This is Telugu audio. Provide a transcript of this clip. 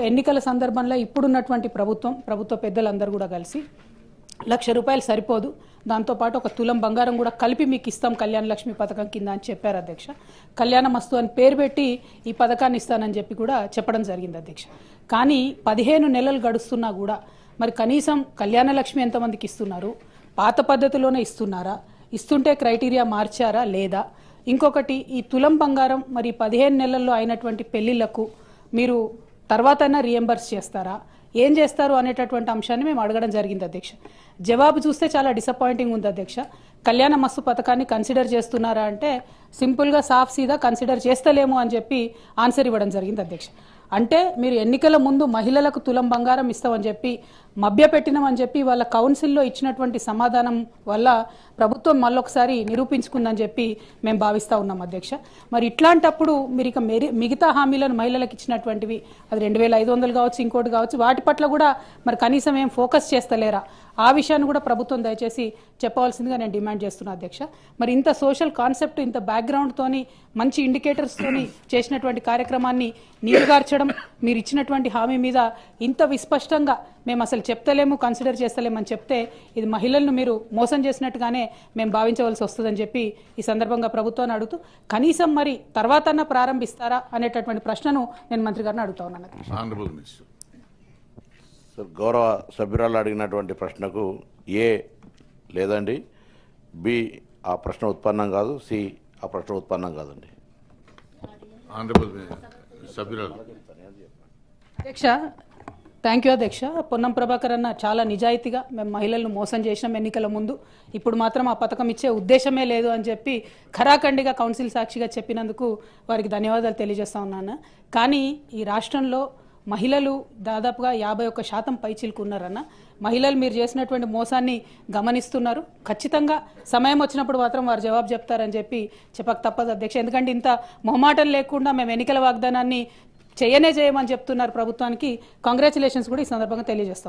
ఎన్నికల సందర్భంలో ఇప్పుడున్నటువంటి ప్రభుత్వ పెద్దలందరూ కూడా కలిసి ₹1,00,000 సరిపోదు, దాంతోపాటు ఒక తులం బంగారం కూడా కలిపి మీకు ఇస్తాం కళ్యాణ లక్ష్మి పథకం కింద అని చెప్పారు అధ్యక్ష. కళ్యాణ మస్తు అని పేరు పెట్టి ఈ పథకాన్ని ఇస్తానని చెప్పి కూడా చెప్పడం జరిగింది అధ్యక్ష. కానీ 15 నెలలు గడుస్తున్నా కూడా మరి కనీసం కళ్యాణ లక్ష్మి ఎంతమందికి ఇస్తున్నారు, పాత పద్ధతిలోనే ఇస్తున్నారా, ఇస్తుంటే క్రైటీరియా మార్చారా లేదా, ఇంకొకటి ఈ తులం బంగారం మరి 15 నెలల్లో అయినటువంటి పెళ్లిళ్లకు మీరు తర్వాతైనా రీఎంబర్స్ చేస్తారా, ఏం చేస్తారు అనేటటువంటి అంశాన్ని మేము అడగడం జరిగింది అధ్యక్ష. జవాబు చూస్తే చాలా డిసప్పాయింటింగ్ ఉంది అధ్యక్ష. కళ్యాణ మస్తు పథకాన్ని కన్సిడర్ చేస్తున్నారా అంటే సింపుల్గా సాఫ్ సీదా కన్సిడర్ చేస్తలేము అని చెప్పి ఆన్సర్ ఇవ్వడం జరిగింది అధ్యక్ష. అంటే మీరు ఎన్నికల ముందు మహిళలకు తులం బంగారం ఇస్తామని చెప్పి మభ్యపెట్టినామని చెప్పి వాళ్ళ కౌన్సిల్లో ఇచ్చినటువంటి సమాధానం వల్ల ప్రభుత్వం మళ్ళొకసారి నిరూపించుకుందని చెప్పి మేము భావిస్తూ ఉన్నాం అధ్యక్ష. మరి ఇట్లాంటప్పుడు మీరు ఇక మిగతా హామీలను మహిళలకు ఇచ్చినటువంటివి అది 2,500 కావచ్చు, ఇంకోటి కావచ్చు, వాటి పట్ల కూడా మరి కనీసం ఏం ఫోకస్ చేస్తలేరా, ఆ విషయాన్ని కూడా ప్రభుత్వం దయచేసి చెప్పవలసిందిగా నేను డిమాండ్ చేస్తున్నా అధ్యక్ష. మరి ఇంత సోషల్ కాన్సెప్ట్, ఇంత బ్యాక్గ్రౌండ్తోని మంచి ఇండికేటర్స్తోని చేసినటువంటి కార్యక్రమాన్ని నీరుగార్చడం, మీరు ఇచ్చినటువంటి హామీ మీద ఇంత విస్పష్టంగా మేము అసలు చెప్తలేము, కన్సిడర్ చేస్తలేమని చెప్తే ఇది మహిళలను మీరు మోసం చేసినట్టుగానే మేము భావించవలసి వస్తుందని చెప్పి ఈ సందర్భంగా ప్రభుత్వాన్ని అడుగుతూ కనీసం మరి తర్వాతన్నా ప్రారంభిస్తారా అనేటటువంటి ప్రశ్నను నేను మంత్రి గారిని అడుగుతా ఉన్నాను. గౌరవ సభ్యురాలు అడిగినటువంటి ప్రశ్నకు ఏ లేదండి, బి ఆ ప్రశ్న ఉత్పన్నం కాదు, సి ఆ ప్రశ్న ఉత్పన్నం కాదండి. అధ్యక్ష, థ్యాంక్ యూ అధ్యక్ష. పొన్నం ప్రభాకర్ అన్న చాలా నిజాయితీగా మేము మహిళలను మోసం చేసినాం ఎన్నికల ముందు, ఇప్పుడు మాత్రం ఆ పథకం ఇచ్చే ఉద్దేశమే లేదు అని చెప్పి ఖరాఖండిగా కౌన్సిల్ సాక్షిగా చెప్పినందుకు వారికి ధన్యవాదాలు తెలియజేస్తా ఉన్నాను. కానీ ఈ రాష్ట్రంలో మహిళలు దాదాపుగా 51% పైచిలుకున్నారన్న. మహిళలు మీరు చేసినటువంటి మోసాన్ని గమనిస్తున్నారు. ఖచ్చితంగా సమయం వచ్చినప్పుడు మాత్రం వారు జవాబు చెప్తారని చెప్పి చెప్పక తప్పదు అధ్యక్ష. ఎందుకంటే ఇంత మొహమాటం లేకుండా మేము ఎన్నికల వాగ్దానాన్ని చేయమని చెప్తున్నారు ప్రభుత్వానికి. కంగ్రాచులేషన్స్ కూడా ఈ సందర్భంగా తెలియజేస్తాం.